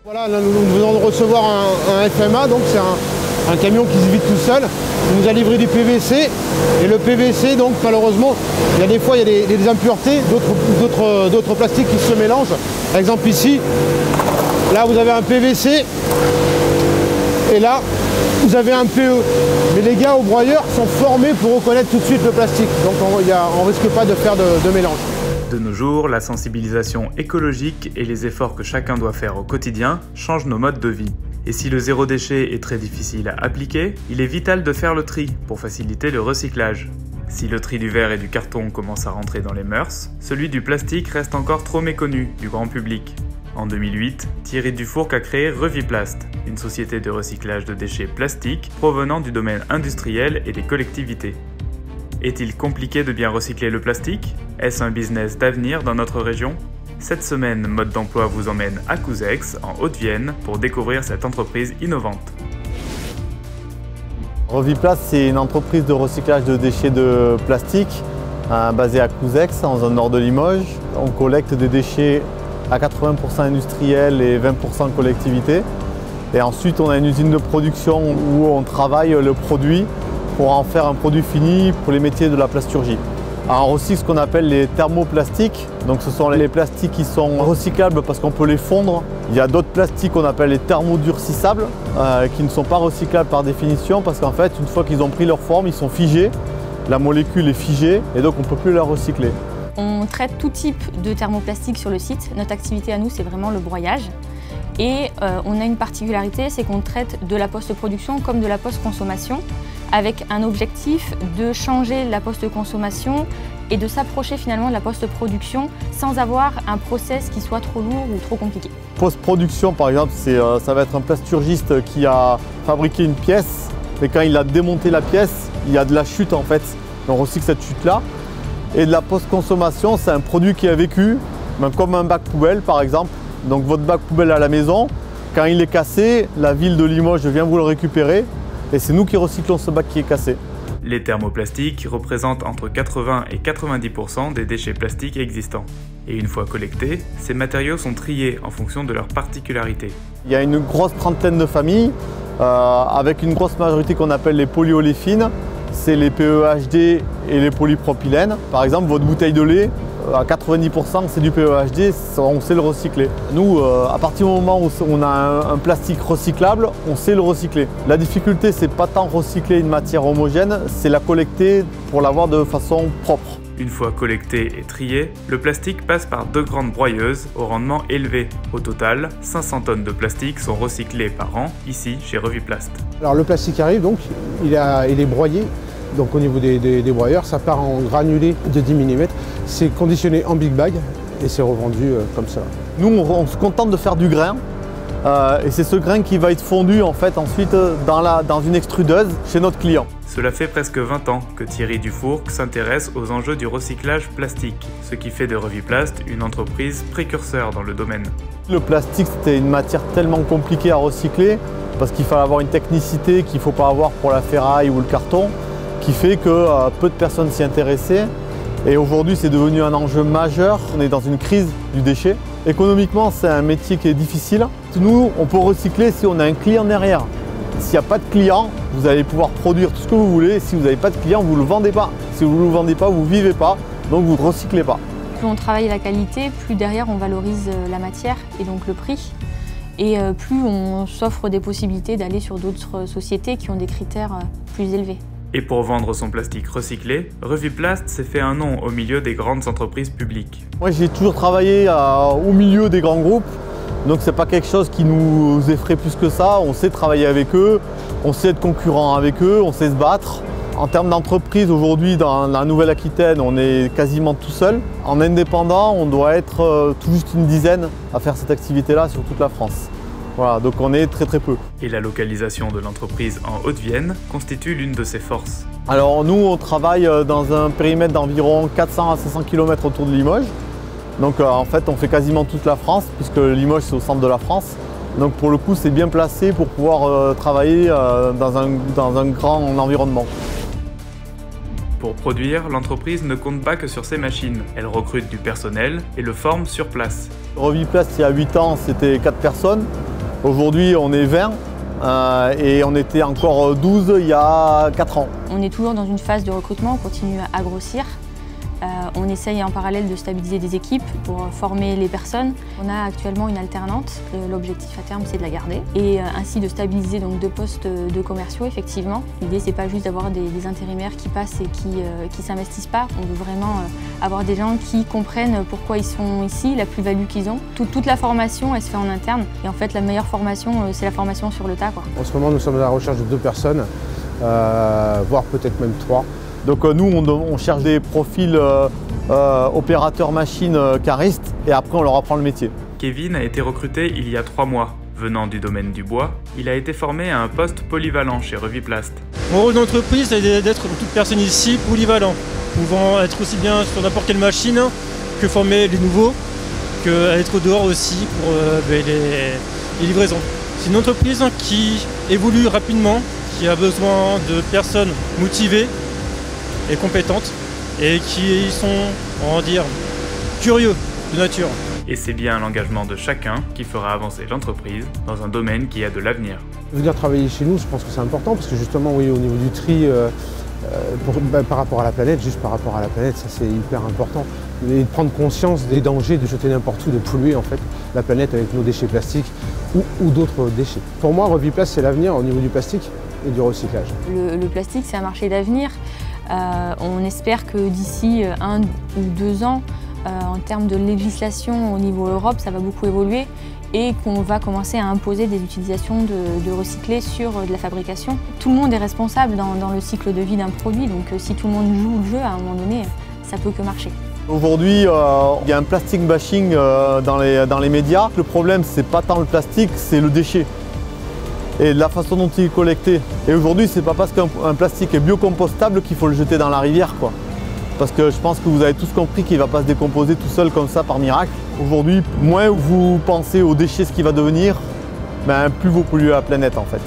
Voilà, là, nous venons de recevoir un FMA, donc c'est un camion qui se vide tout seul. Il nous a livré du PVC et le PVC, donc malheureusement, il y a des fois il y a des impuretés, d'autres plastiques qui se mélangent. Par exemple ici, là vous avez un PVC et là vous avez un PE. Mais les gars au broyeur sont formés pour reconnaître tout de suite le plastique, donc on ne risque pas de faire de mélange. De nos jours, la sensibilisation écologique et les efforts que chacun doit faire au quotidien changent nos modes de vie. Et si le zéro déchet est très difficile à appliquer, il est vital de faire le tri pour faciliter le recyclage. Si le tri du verre et du carton commence à rentrer dans les mœurs, celui du plastique reste encore trop méconnu du grand public. En 2008, Thierry Dufourcq a créé Reviplast, une société de recyclage de déchets plastiques provenant du domaine industriel et des collectivités. Est-il compliqué de bien recycler le plastique? Est-ce un business d'avenir dans notre région? Cette semaine, Mode d'Emploi vous emmène à Couzex, en Haute-Vienne, pour découvrir cette entreprise innovante. Reviplast, c'est une entreprise de recyclage de déchets de plastique basée à Couzex, en zone nord de Limoges. On collecte des déchets à 80% industriels et 20% collectivité. Et ensuite, on a une usine de production où on travaille le produit pour en faire un produit fini pour les métiers de la plasturgie. Alors on recycle ce qu'on appelle les thermoplastiques, donc ce sont les plastiques qui sont recyclables parce qu'on peut les fondre. Il y a d'autres plastiques qu'on appelle les thermodurcissables qui ne sont pas recyclables par définition parce qu'en fait une fois qu'ils ont pris leur forme, ils sont figés, la molécule est figée et donc on ne peut plus la recycler. On traite tout type de thermoplastique sur le site. Notre activité à nous, c'est vraiment le broyage. Et on a une particularité, c'est qu'on traite de la post-production comme de la post-consommation, avec un objectif de changer la post-consommation et de s'approcher finalement de la post-production sans avoir un process qui soit trop lourd ou trop compliqué. Post-production par exemple, ça va être un plasturgiste qui a fabriqué une pièce, mais quand il a démonté la pièce, il y a de la chute en fait. On recycle cette chute-là. Et de la post-consommation, c'est un produit qui a vécu, comme un bac poubelle par exemple. Donc votre bac poubelle à la maison, quand il est cassé, la ville de Limoges vient vous le récupérer et c'est nous qui recyclons ce bac qui est cassé. Les thermoplastiques représentent entre 80 et 90% des déchets plastiques existants. Et une fois collectés, ces matériaux sont triés en fonction de leurs particularités. Il y a une grosse trentaine de familles, avec une grosse majorité qu'on appelle les polyoléfines. C'est les PEHD et les polypropylènes. Par exemple, votre bouteille de lait, à 90% c'est du PEHD, on sait le recycler. Nous, à partir du moment où on a un plastique recyclable, on sait le recycler. La difficulté, c'est pas tant recycler une matière homogène, c'est la collecter pour l'avoir de façon propre. Une fois collecté et trié, le plastique passe par 2 grandes broyeuses au rendement élevé. Au total, 500 tonnes de plastique sont recyclées par an, ici chez Reviplast. Alors le plastique arrive, donc il est broyé. Donc au niveau des broyeurs, ça part en granulés de 10 mm. C'est conditionné en big bag et c'est revendu comme ça. Nous, on se contente de faire du grain. Et c'est ce grain qui va être fondu en fait ensuite dans une extrudeuse chez notre client. Cela fait presque 20 ans que Thierry Dufourcq s'intéresse aux enjeux du recyclage plastique, ce qui fait de Reviplast une entreprise précurseur dans le domaine. Le plastique, c'était une matière tellement compliquée à recycler parce qu'il fallait avoir une technicité qu'il ne faut pas avoir pour la ferraille ou le carton, qui fait que peu de personnes s'y intéressaient. Et aujourd'hui, c'est devenu un enjeu majeur. On est dans une crise du déchet. Économiquement, c'est un métier qui est difficile. Nous, on peut recycler si on a un client derrière. S'il n'y a pas de client, vous allez pouvoir produire tout ce que vous voulez. Si vous n'avez pas de client, vous ne le vendez pas. Si vous ne le vendez pas, vous ne vivez pas. Donc, vous ne recyclez pas. Plus on travaille la qualité, plus derrière on valorise la matière et donc le prix. Et plus on s'offre des possibilités d'aller sur d'autres sociétés qui ont des critères plus élevés. Et pour vendre son plastique recyclé, Reviplast s'est fait un nom au milieu des grandes entreprises publiques. Moi, j'ai toujours travaillé au milieu des grands groupes, donc c'est pas quelque chose qui nous effraie plus que ça. On sait travailler avec eux, on sait être concurrent avec eux, on sait se battre. En termes d'entreprise, aujourd'hui, dans la Nouvelle-Aquitaine, on est quasiment tout seul. En indépendant, on doit être tout juste une dizaine à faire cette activité-là sur toute la France. Voilà, donc on est très peu. Et la localisation de l'entreprise en Haute-Vienne constitue l'une de ses forces. Alors nous, on travaille dans un périmètre d'environ 400 à 500 km autour de Limoges. Donc en fait, on fait quasiment toute la France, puisque Limoges, c'est au centre de la France. Donc pour le coup, c'est bien placé pour pouvoir travailler dans un grand environnement. Pour produire, l'entreprise ne compte pas que sur ses machines. Elle recrute du personnel et le forme sur place. Reviplast, il y a 8 ans, c'était 4 personnes. Aujourd'hui, on est 20 et on était encore 12 il y a 4 ans. On est toujours dans une phase de recrutement, on continue à grossir. On essaye en parallèle de stabiliser des équipes pour former les personnes. On a actuellement une alternante, l'objectif à terme c'est de la garder et ainsi de stabiliser donc 2 postes de commerciaux effectivement. L'idée c'est pas juste d'avoir des intérimaires qui passent et qui s'investissent pas, on veut vraiment avoir des gens qui comprennent pourquoi ils sont ici, la plus-value qu'ils ont. Toute la formation elle se fait en interne et en fait la meilleure formation c'est la formation sur le tas, quoi. En ce moment nous sommes à la recherche de 2 personnes, voire peut-être même 3. Donc nous, on cherche des profils opérateurs machines caristes et après on leur apprend le métier. Kevin a été recruté il y a 3 mois. Venant du domaine du bois, il a été formé à un poste polyvalent chez Reviplast. Mon rôle d'entreprise, c'est d'être pour toute personne ici polyvalent, pouvant être aussi bien sur n'importe quelle machine que former les nouveaux, qu'être dehors aussi pour les livraisons. C'est une entreprise qui évolue rapidement, qui a besoin de personnes motivées et compétentes et qui sont, on va dire, curieux de nature. Et c'est bien l'engagement de chacun qui fera avancer l'entreprise dans un domaine qui a de l'avenir. Venir travailler chez nous, je pense que c'est important parce que justement, oui, au niveau du tri, par rapport à la planète, juste par rapport à la planète, ça c'est hyper important. Et de prendre conscience des dangers de jeter n'importe où, de polluer en fait la planète avec nos déchets plastiques ou d'autres déchets. Pour moi, Reviplast, c'est l'avenir au niveau du plastique et du recyclage. Le plastique, c'est un marché d'avenir. On espère que d'ici 1 ou 2 ans, en termes de législation au niveau Europe, ça va beaucoup évoluer et qu'on va commencer à imposer des utilisations de recyclés sur de la fabrication. Tout le monde est responsable dans le cycle de vie d'un produit, donc si tout le monde joue le jeu, à un moment donné, ça peut que marcher. Aujourd'hui, il y a un plastic bashing dans les médias. Le problème, c'est pas tant le plastique, c'est le déchet et la façon dont il est collecté. Et aujourd'hui, c'est pas parce qu'un plastique est biocompostable qu'il faut le jeter dans la rivière, quoi. Parce que je pense que vous avez tous compris qu'il ne va pas se décomposer tout seul comme ça par miracle. Aujourd'hui, moins vous pensez aux déchets, ce qui va devenir, plus vous polluez la planète en fait.